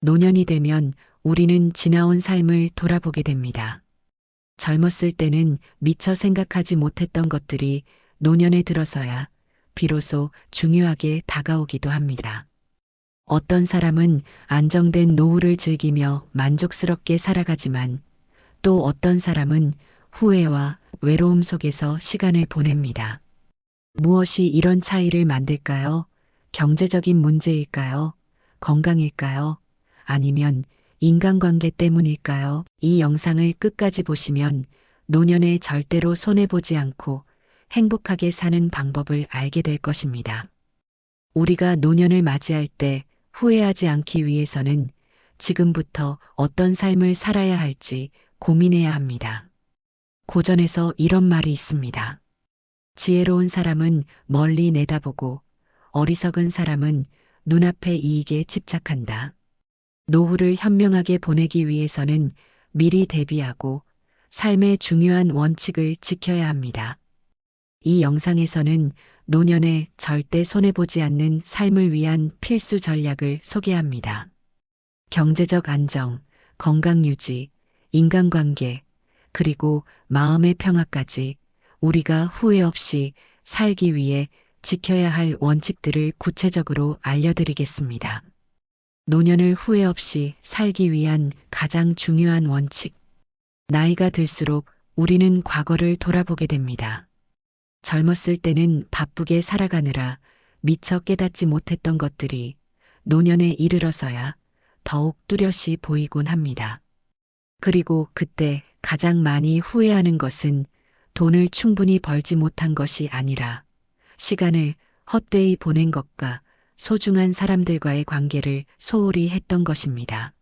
노년이 되면 우리는 지나온 삶을 돌아보게 됩니다. 젊었을 때는 미처 생각하지 못했던 것들이 노년에 들어서야 비로소 중요하게 다가오기도 합니다. 어떤 사람은 안정된 노후를 즐기며 만족스럽게 살아가지만 또 어떤 사람은 후회와 외로움 속에서 시간을 보냅니다. 무엇이 이런 차이를 만들까요? 경제적인 문제일까요? 건강일까요? 아니면 인간관계 때문일까요? 이 영상을 끝까지 보시면 노년에 절대로 손해보지 않고 행복하게 사는 방법을 알게 될 것입니다. 우리가 노년을 맞이할 때 후회하지 않기 위해서는 지금부터 어떤 삶을 살아야 할지 고민해야 합니다. 고전에서 이런 말이 있습니다. 지혜로운 사람은 멀리 내다보고 어리석은 사람은 눈앞의 이익에 집착한다. 노후를 현명하게 보내기 위해서는 미리 대비하고 삶의 중요한 원칙을 지켜야 합니다. 이 영상에서는 노년에 절대 손해보지 않는 삶을 위한 필수 전략을 소개합니다. 경제적 안정, 건강 유지, 인간관계, 그리고 마음의 평화까지 우리가 후회 없이 살기 위해 지켜야 할 원칙들을 구체적으로 알려드리겠습니다. 노년을 후회 없이 살기 위한 가장 중요한 원칙. 나이가 들수록 우리는 과거를 돌아보게 됩니다. 젊었을 때는 바쁘게 살아가느라 미처 깨닫지 못했던 것들이 노년에 이르러서야 더욱 뚜렷이 보이곤 합니다. 그리고 그때 가장 많이 후회하는 것은 돈을 충분히 벌지 못한 것이 아니라 시간을 헛되이 보낸 것과 소중한 사람들과의 관계를 소홀히 했던 것입니다.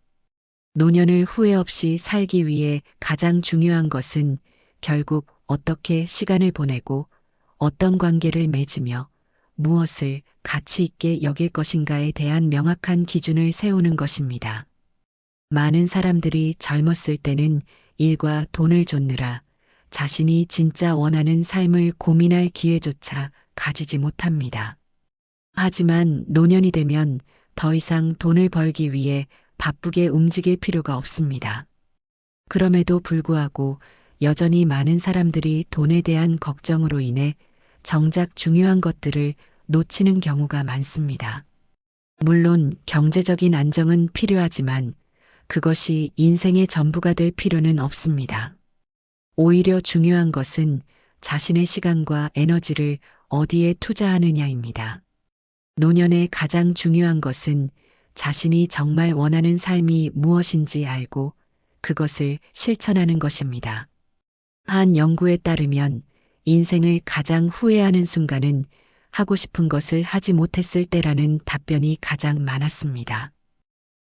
노년을 후회 없이 살기 위해 가장 중요한 것은 결국 어떻게 시간을 보내고 어떤 관계를 맺으며 무엇을 가치 있게 여길 것인가에 대한 명확한 기준을 세우는 것입니다. 많은 사람들이 젊었을 때는 일과 돈을 좇느라 자신이 진짜 원하는 삶을 고민할 기회조차 가지지 못합니다. 하지만 노년이 되면 더 이상 돈을 벌기 위해 바쁘게 움직일 필요가 없습니다. 그럼에도 불구하고 여전히 많은 사람들이 돈에 대한 걱정으로 인해 정작 중요한 것들을 놓치는 경우가 많습니다. 물론 경제적인 안정은 필요하지만 그것이 인생의 전부가 될 필요는 없습니다. 오히려 중요한 것은 자신의 시간과 에너지를 어디에 투자하느냐입니다. 노년에 가장 중요한 것은 자신이 정말 원하는 삶이 무엇인지 알고 그것을 실천하는 것입니다. 한 연구에 따르면 인생을 가장 후회하는 순간은 하고 싶은 것을 하지 못했을 때라는 답변이 가장 많았습니다.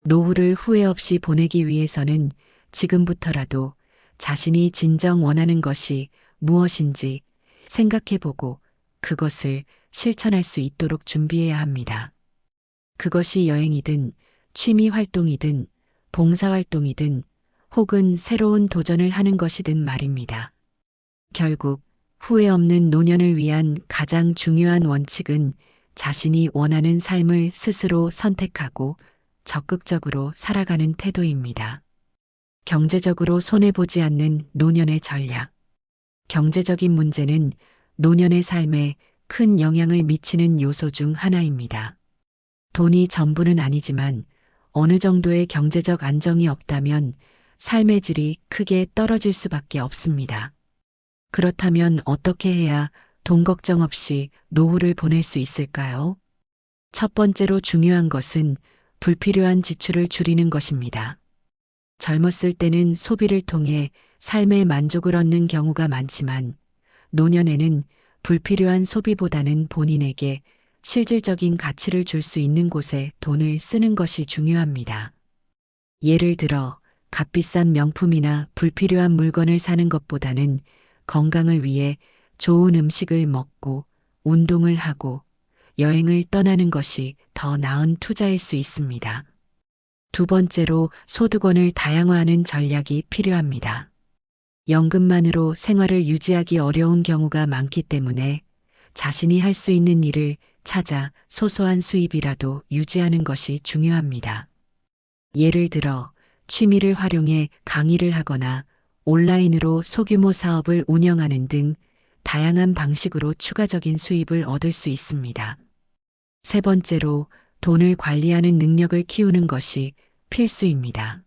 노후를 후회 없이 보내기 위해서는 지금부터라도 자신이 진정 원하는 것이 무엇인지 생각해보고 그것을 실천할 수 있도록 준비해야 합니다. 그것이 여행이든 취미 활동이든 봉사 활동이든 혹은 새로운 도전을 하는 것이든 말입니다. 결국 후회 없는 노년을 위한 가장 중요한 원칙은 자신이 원하는 삶을 스스로 선택하고 적극적으로 살아가는 태도입니다. 경제적으로 손해보지 않는 노년의 전략. 경제적인 문제는 노년의 삶에 큰 영향을 미치는 요소 중 하나입니다. 돈이 전부는 아니지만 어느 정도의 경제적 안정이 없다면 삶의 질이 크게 떨어질 수밖에 없습니다. 그렇다면 어떻게 해야 돈 걱정 없이 노후를 보낼 수 있을까요? 첫 번째로 중요한 것은 불필요한 지출을 줄이는 것입니다. 젊었을 때는 소비를 통해 삶의 만족을 얻는 경우가 많지만 노년에는 불필요한 소비보다는 본인에게 실질적인 가치를 줄 수 있는 곳에 돈을 쓰는 것이 중요합니다. 예를 들어 값비싼 명품이나 불필요한 물건을 사는 것보다는 건강을 위해 좋은 음식을 먹고 운동을 하고 여행을 떠나는 것이 더 나은 투자일 수 있습니다. 두 번째로 소득원을 다양화하는 전략이 필요합니다. 연금만으로 생활을 유지하기 어려운 경우가 많기 때문에 자신이 할 수 있는 일을 찾아 소소한 수입이라도 유지하는 것이 중요합니다. 예를 들어 취미를 활용해 강의를 하거나 온라인으로 소규모 사업을 운영하는 등 다양한 방식으로 추가적인 수입을 얻을 수 있습니다. 세 번째로 돈을 관리하는 능력을 키우는 것이 필수입니다.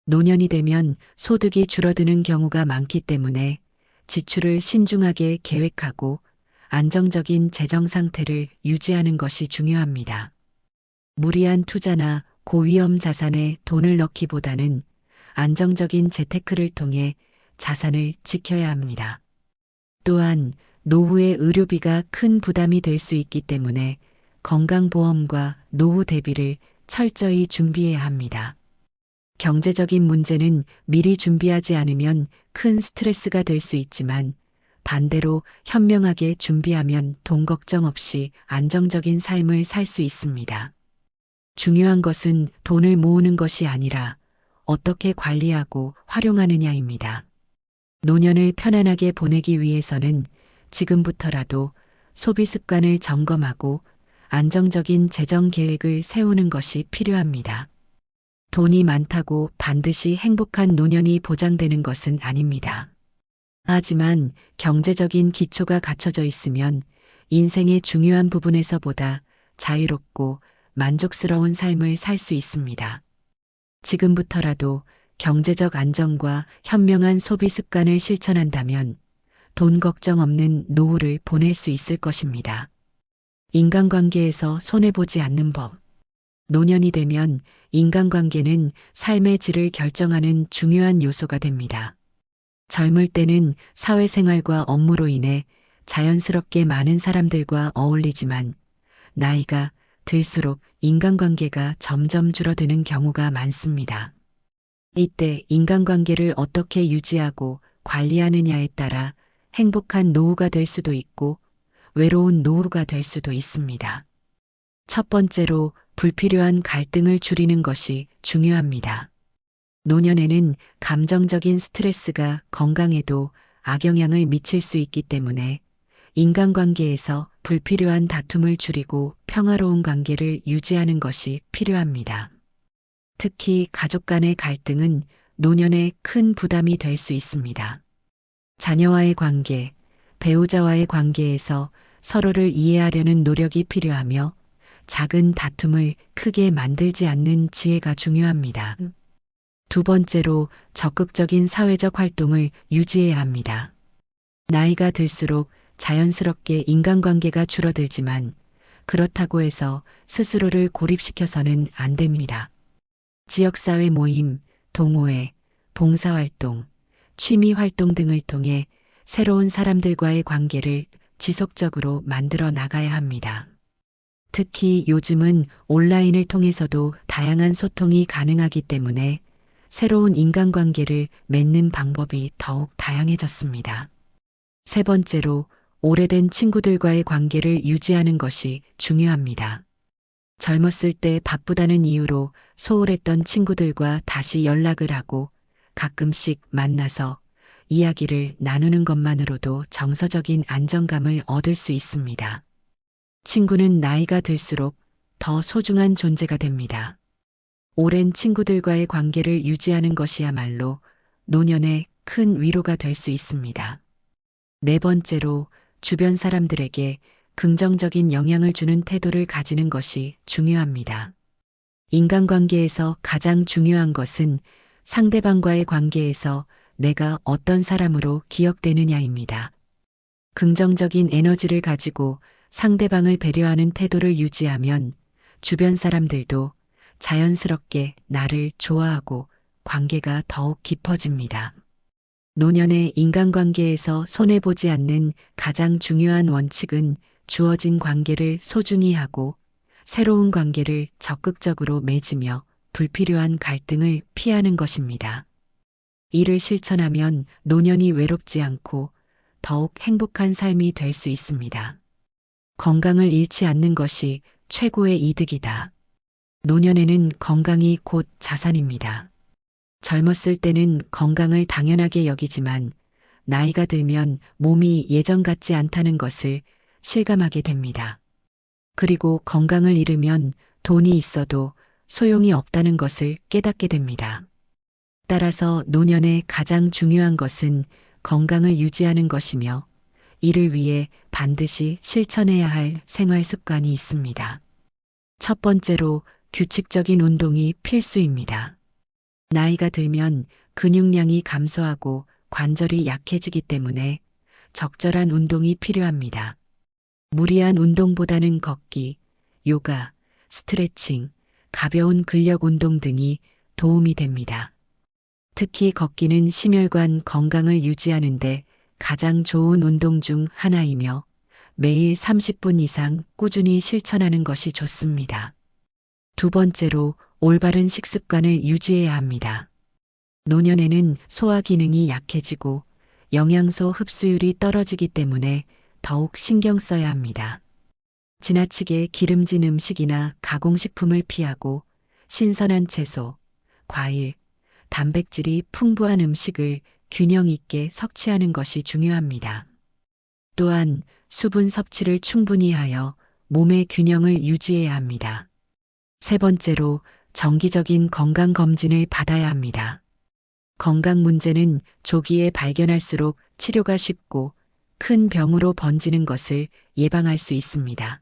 노년이 되면 소득이 줄어드는 경우가 많기 때문에 지출을 신중하게 계획하고 안정적인 재정 상태를 유지하는 것이 중요합니다. 무리한 투자나 고위험 자산에 돈을 넣기보다는 안정적인 재테크를 통해 자산을 지켜야 합니다. 또한 노후의 의료비가 큰 부담이 될 수 있기 때문에 건강보험과 노후 대비를 철저히 준비해야 합니다. 경제적인 문제는 미리 준비하지 않으면 큰 스트레스가 될 수 있지만 반대로 현명하게 준비하면 돈 걱정 없이 안정적인 삶을 살 수 있습니다. 중요한 것은 돈을 모으는 것이 아니라 어떻게 관리하고 활용하느냐입니다. 노년을 편안하게 보내기 위해서는 지금부터라도 소비 습관을 점검하고 안정적인 재정 계획을 세우는 것이 필요합니다. 돈이 많다고 반드시 행복한 노년이 보장되는 것은 아닙니다. 하지만 경제적인 기초가 갖춰져 있으면 인생의 중요한 부분에서보다 자유롭고 만족스러운 삶을 살 수 있습니다. 지금부터라도 경제적 안정과 현명한 소비 습관을 실천한다면 돈 걱정 없는 노후를 보낼 수 있을 것입니다. 인간관계에서 손해보지 않는 법. 노년이 되면 인간관계는 삶의 질을 결정하는 중요한 요소가 됩니다. 젊을 때는 사회생활과 업무로 인해 자연스럽게 많은 사람들과 어울리지만 나이가 들수록 인간관계가 점점 줄어드는 경우가 많습니다. 이때 인간관계를 어떻게 유지하고 관리하느냐에 따라 행복한 노후가 될 수도 있고 외로운 노후가 될 수도 있습니다. 첫 번째로 불필요한 갈등을 줄이는 것이 중요합니다. 노년에는 감정적인 스트레스가 건강에도 악영향을 미칠 수 있기 때문에 인간관계에서 불필요한 다툼을 줄이고 평화로운 관계를 유지하는 것이 필요합니다. 특히 가족 간의 갈등은 노년에 큰 부담이 될 수 있습니다. 자녀와의 관계, 배우자와의 관계에서 서로를 이해하려는 노력이 필요하며 작은 다툼을 크게 만들지 않는 지혜가 중요합니다. 두 번째로 적극적인 사회적 활동을 유지해야 합니다. 나이가 들수록 자연스럽게 인간관계가 줄어들지만 그렇다고 해서 스스로를 고립시켜서는 안 됩니다. 지역사회 모임, 동호회, 봉사활동, 취미활동 등을 통해 새로운 사람들과의 관계를 지속적으로 만들어 나가야 합니다. 특히 요즘은 온라인을 통해서도 다양한 소통이 가능하기 때문에 새로운 인간관계를 맺는 방법이 더욱 다양해졌습니다. 세 번째로 오래된 친구들과의 관계를 유지하는 것이 중요합니다. 젊었을 때 바쁘다는 이유로 소홀했던 친구들과 다시 연락을 하고 가끔씩 만나서 이야기를 나누는 것만으로도 정서적인 안정감을 얻을 수 있습니다. 친구는 나이가 들수록 더 소중한 존재가 됩니다. 오랜 친구들과의 관계를 유지하는 것이야말로 노년에 큰 위로가 될 수 있습니다. 네 번째로 주변 사람들에게 긍정적인 영향을 주는 태도를 가지는 것이 중요합니다. 인간관계에서 가장 중요한 것은 상대방과의 관계에서 내가 어떤 사람으로 기억되느냐입니다. 긍정적인 에너지를 가지고 상대방을 배려하는 태도를 유지하면 주변 사람들도 자연스럽게 나를 좋아하고 관계가 더욱 깊어집니다. 노년의 인간관계에서 손해보지 않는 가장 중요한 원칙은 주어진 관계를 소중히 하고 새로운 관계를 적극적으로 맺으며 불필요한 갈등을 피하는 것입니다. 이를 실천하면 노년이 외롭지 않고 더욱 행복한 삶이 될 수 있습니다. 건강을 잃지 않는 것이 최고의 이득이다. 노년에는 건강이 곧 자산입니다. 젊었을 때는 건강을 당연하게 여기지만 나이가 들면 몸이 예전 같지 않다는 것을 실감하게 됩니다. 그리고 건강을 잃으면 돈이 있어도 소용이 없다는 것을 깨닫게 됩니다. 따라서 노년에 가장 중요한 것은 건강을 유지하는 것이며 이를 위해 반드시 실천해야 할 생활 습관이 있습니다. 첫 번째로 규칙적인 운동이 필수입니다. 나이가 들면 근육량이 감소하고 관절이 약해지기 때문에 적절한 운동이 필요합니다. 무리한 운동보다는 걷기, 요가, 스트레칭, 가벼운 근력 운동 등이 도움이 됩니다. 특히 걷기는 심혈관 건강을 유지하는데 가장 좋은 운동 중 하나이며 매일 30분 이상 꾸준히 실천하는 것이 좋습니다. 두 번째로 올바른 식습관을 유지해야 합니다. 노년에는 소화 기능이 약해지고 영양소 흡수율이 떨어지기 때문에 더욱 신경 써야 합니다. 지나치게 기름진 음식이나 가공식품을 피하고 신선한 채소, 과일, 단백질이 풍부한 음식을 균형 있게 섭취하는 것이 중요합니다. 또한 수분 섭취를 충분히 하여 몸의 균형을 유지해야 합니다. 세 번째로 정기적인 건강 검진을 받아야 합니다. 건강 문제는 조기에 발견할수록 치료가 쉽고 큰 병으로 번지는 것을 예방할 수 있습니다.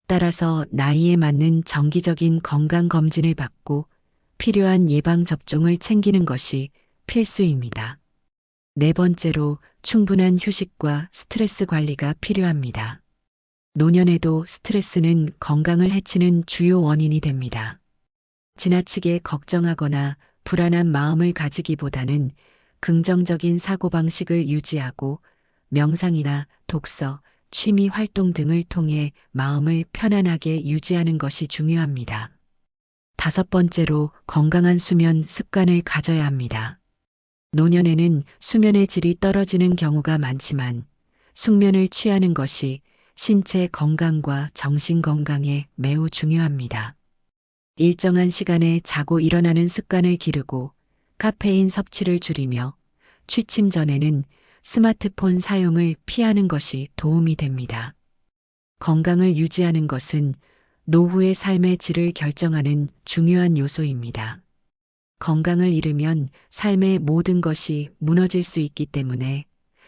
따라서 나이에 맞는 정기적인 건강 검진을 받고 필요한 예방 접종을 챙기는 것이 필수입니다. 네 번째로 충분한 휴식과 스트레스 관리가 필요합니다. 노년에도 스트레스는 건강을 해치는 주요 원인이 됩니다. 지나치게 걱정하거나 불안한 마음을 가지기보다는 긍정적인 사고방식을 유지하고 명상이나 독서, 취미 활동 등을 통해 마음을 편안하게 유지하는 것이 중요합니다. 다섯 번째로 건강한 수면 습관을 가져야 합니다. 노년에는 수면의 질이 떨어지는 경우가 많지만 숙면을 취하는 것이 신체 건강과 정신 건강에 매우 중요합니다. 일정한 시간에 자고 일어나는 습관을 기르고 카페인 섭취를 줄이며 취침 전에는 스마트폰 사용을 피하는 것이 도움이 됩니다. 건강을 유지하는 것은 노후의 삶의 질을 결정하는 중요한 요소입니다. 건강을 잃으면 삶의 모든 것이 무너질 수 있기 때문에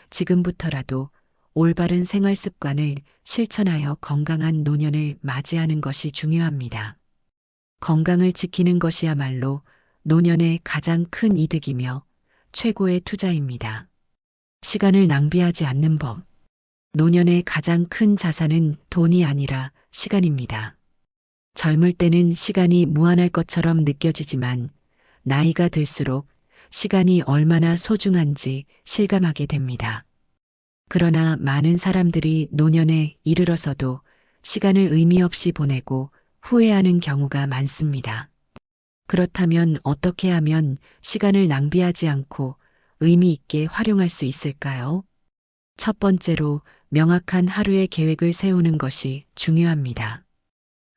지금부터라도 올바른 생활 습관을 실천하여 건강한 노년을 맞이하는 것이 중요합니다. 건강을 지키는 것이야말로 노년의 가장 큰 이득이며 최고의 투자입니다. 시간을 낭비하지 않는 법. 노년의 가장 큰 자산은 돈이 아니라 시간입니다. 젊을 때는 시간이 무한할 것처럼 느껴지지만 나이가 들수록 시간이 얼마나 소중한지 실감하게 됩니다. 그러나 많은 사람들이 노년에 이르러서도 시간을 의미 없이 보내고 후회하는 경우가 많습니다. 그렇다면 어떻게 하면 시간을 낭비하지 않고 의미 있게 활용할 수 있을까요? 첫 번째로 명확한 하루의 계획을 세우는 것이 중요합니다.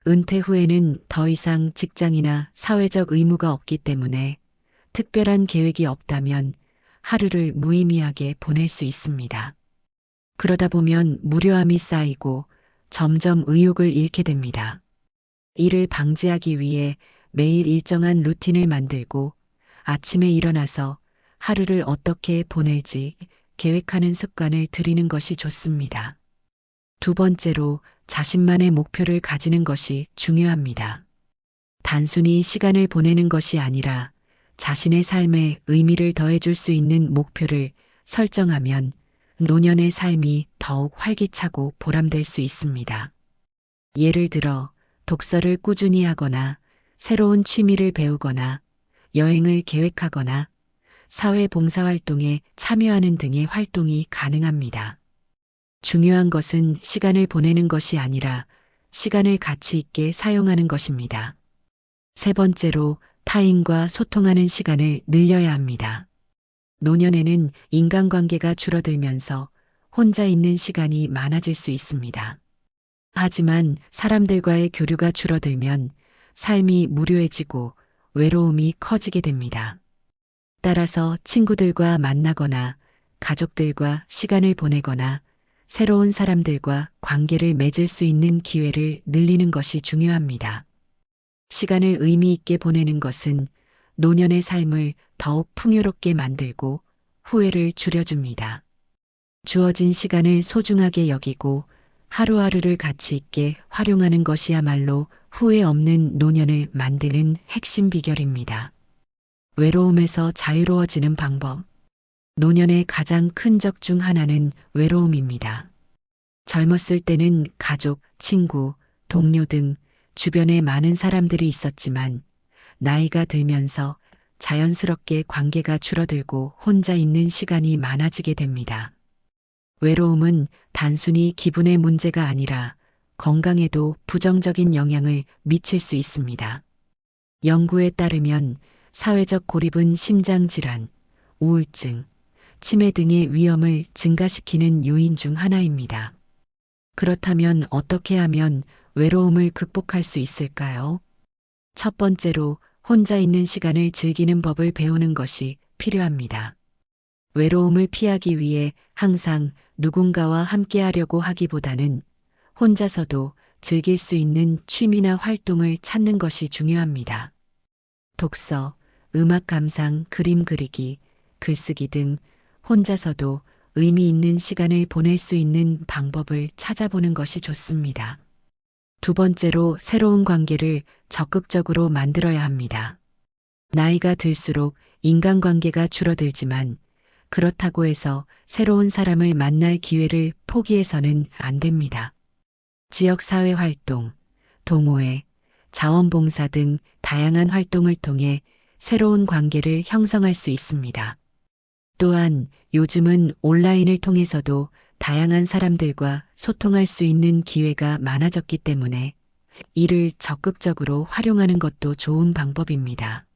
은퇴 후에는 더 이상 직장이나 사회적 의무가 없기 때문에 특별한 계획이 없다면 하루를 무의미하게 보낼 수 있습니다. 그러다 보면 무료함이 쌓이고 점점 의욕을 잃게 됩니다. 이를 방지하기 위해 매일 일정한 루틴을 만들고 아침에 일어나서 하루를 어떻게 보낼지 계획하는 습관을 들이는 것이 좋습니다. 두 번째로 자신만의 목표를 가지는 것이 중요합니다. 단순히 시간을 보내는 것이 아니라 자신의 삶에 의미를 더해줄 수 있는 목표를 설정하면 노년의 삶이 더욱 활기차고 보람될 수 있습니다. 예를 들어 독서를 꾸준히 하거나 새로운 취미를 배우거나 여행을 계획하거나 사회 봉사활동에 참여하는 등의 활동이 가능합니다. 중요한 것은 시간을 보내는 것이 아니라 시간을 가치 있게 사용하는 것입니다. 세 번째로 타인과 소통하는 시간을 늘려야 합니다. 노년에는 인간관계가 줄어들면서 혼자 있는 시간이 많아질 수 있습니다. 하지만 사람들과의 교류가 줄어들면 삶이 무료해지고 외로움이 커지게 됩니다. 따라서 친구들과 만나거나 가족들과 시간을 보내거나 새로운 사람들과 관계를 맺을 수 있는 기회를 늘리는 것이 중요합니다. 시간을 의미 있게 보내는 것은 노년의 삶을 더욱 풍요롭게 만들고 후회를 줄여줍니다. 주어진 시간을 소중하게 여기고 하루하루를 가치 있게 활용하는 것이야말로 후회 없는 노년을 만드는 핵심 비결입니다. 외로움에서 자유로워지는 방법. 노년의 가장 큰 적 중 하나는 외로움입니다. 젊었을 때는 가족, 친구, 동료 등 주변에 많은 사람들이 있었지만 나이가 들면서 자연스럽게 관계가 줄어들고 혼자 있는 시간이 많아지게 됩니다. 외로움은 단순히 기분의 문제가 아니라 건강에도 부정적인 영향을 미칠 수 있습니다. 연구에 따르면 사회적 고립은 심장질환, 우울증, 치매 등의 위험을 증가시키는 요인 중 하나입니다. 그렇다면 어떻게 하면 외로움을 극복할 수 있을까요? 첫 번째로 혼자 있는 시간을 즐기는 법을 배우는 것이 필요합니다. 외로움을 피하기 위해 항상 누군가와 함께하려고 하기보다는 혼자서도 즐길 수 있는 취미나 활동을 찾는 것이 중요합니다. 독서, 음악 감상, 그림 그리기, 글쓰기 등 혼자서도 의미 있는 시간을 보낼 수 있는 방법을 찾아보는 것이 좋습니다. 두 번째로 새로운 관계를 적극적으로 만들어야 합니다. 나이가 들수록 인간관계가 줄어들지만 그렇다고 해서 새로운 사람을 만날 기회를 포기해서는 안 됩니다. 지역사회 활동, 동호회, 자원봉사 등 다양한 활동을 통해 새로운 관계를 형성할 수 있습니다. 또한 요즘은 온라인을 통해서도 다양한 사람들과 소통할 수 있는 기회가 많아졌기 때문에 이를 적극적으로 활용하는 것도 좋은 방법입니다.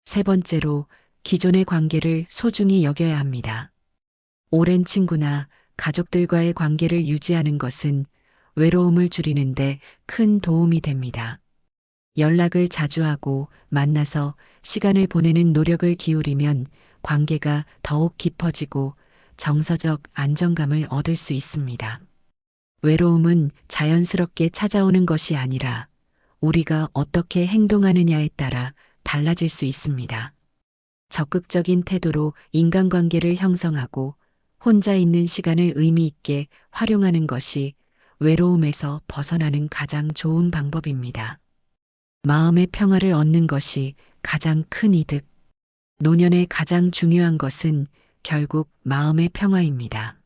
세 번째로 기존의 관계를 소중히 여겨야 합니다. 오랜 친구나 가족들과의 관계를 유지하는 것은 외로움을 줄이는데 큰 도움이 됩니다. 연락을 자주 하고 만나서 시간을 보내는 노력을 기울이면 관계가 더욱 깊어지고 정서적 안정감을 얻을 수 있습니다. 외로움은 자연스럽게 찾아오는 것이 아니라 우리가 어떻게 행동하느냐에 따라 달라질 수 있습니다. 적극적인 태도로 인간관계를 형성하고 혼자 있는 시간을 의미 있게 활용하는 것이 외로움에서 벗어나는 가장 좋은 방법입니다. 마음의 평화를 얻는 것이 가장 큰 이득. 노년의 가장 중요한 것은 결국 마음의 평화입니다.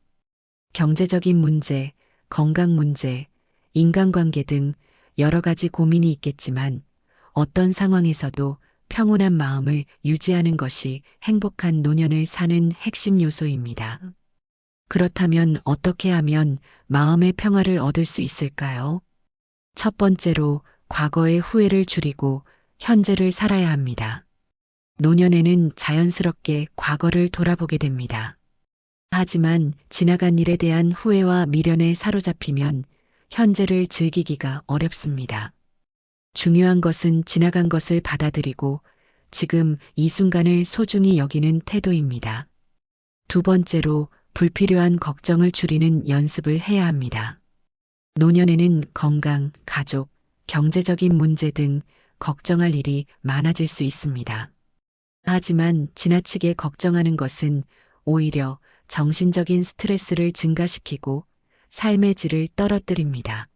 경제적인 문제, 건강 문제, 인간관계 등 여러 가지 고민이 있겠지만 어떤 상황에서도 평온한 마음을 유지하는 것이 행복한 노년을 사는 핵심 요소입니다. 그렇다면 어떻게 하면 마음의 평화를 얻을 수 있을까요? 첫 번째로 과거의 후회를 줄이고 현재를 살아야 합니다. 노년에는 자연스럽게 과거를 돌아보게 됩니다. 하지만 지나간 일에 대한 후회와 미련에 사로잡히면 현재를 즐기기가 어렵습니다. 중요한 것은 지나간 것을 받아들이고 지금 이 순간을 소중히 여기는 태도입니다. 두 번째로 불필요한 걱정을 줄이는 연습을 해야 합니다. 노년에는 건강, 가족, 경제적인 문제 등 걱정할 일이 많아질 수 있습니다. 하지만 지나치게 걱정하는 것은 오히려 정신적인 스트레스를 증가시키고 삶의 질을 떨어뜨립니다.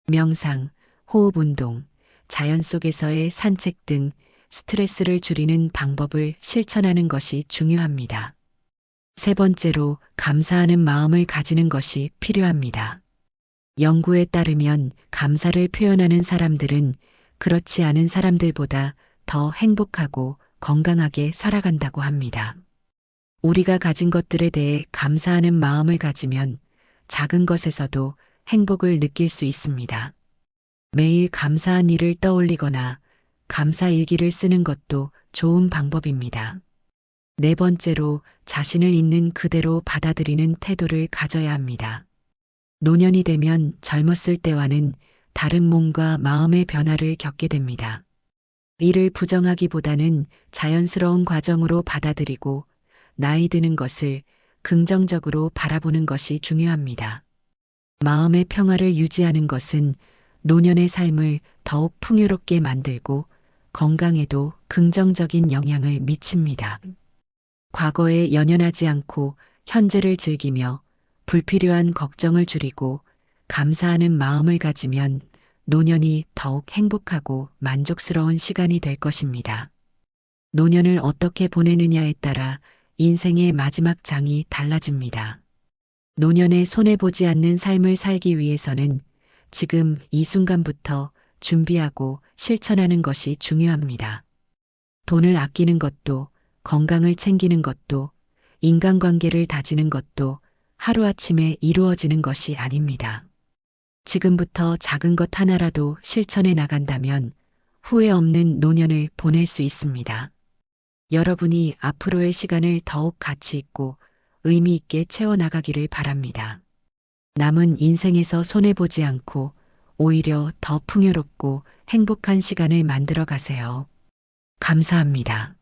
명상, 호흡 운동, 자연 속에서의 산책 등 스트레스를 줄이는 방법을 실천하는 것이 중요합니다. 세 번째로 감사하는 마음을 가지는 것이 필요합니다. 연구에 따르면 감사를 표현하는 사람들은 그렇지 않은 사람들보다 더 행복하고 건강하게 살아간다고 합니다. 우리가 가진 것들에 대해 감사하는 마음을 가지면 작은 것에서도 행복을 느낄 수 있습니다. 매일 감사한 일을 떠올리거나 감사 일기를 쓰는 것도 좋은 방법입니다. 네 번째로 자신을 있는 그대로 받아들이는 태도를 가져야 합니다. 노년이 되면 젊었을 때와는 다른 몸과 마음의 변화를 겪게 됩니다. 이를 부정하기보다는 자연스러운 과정으로 받아들이고 나이 드는 것을 긍정적으로 바라보는 것이 중요합니다. 마음의 평화를 유지하는 것은 노년의 삶을 더욱 풍요롭게 만들고 건강에도 긍정적인 영향을 미칩니다. 과거에 연연하지 않고 현재를 즐기며 불필요한 걱정을 줄이고 감사하는 마음을 가지면 노년이 더욱 행복하고 만족스러운 시간이 될 것입니다. 노년을 어떻게 보내느냐에 따라 인생의 마지막 장이 달라집니다. 노년에 손해보지 않는 삶을 살기 위해서는 지금 이 순간부터 준비하고 실천하는 것이 중요합니다. 돈을 아끼는 것도, 건강을 챙기는 것도, 인간관계를 다지는 것도 하루아침에 이루어지는 것이 아닙니다. 지금부터 작은 것 하나라도 실천해 나간다면 후회 없는 노년을 보낼 수 있습니다. 여러분이 앞으로의 시간을 더욱 가치 있고 의미 있게 채워나가기를 바랍니다. 남은 인생에서 손해보지 않고 오히려 더 풍요롭고 행복한 시간을 만들어 가세요. 감사합니다.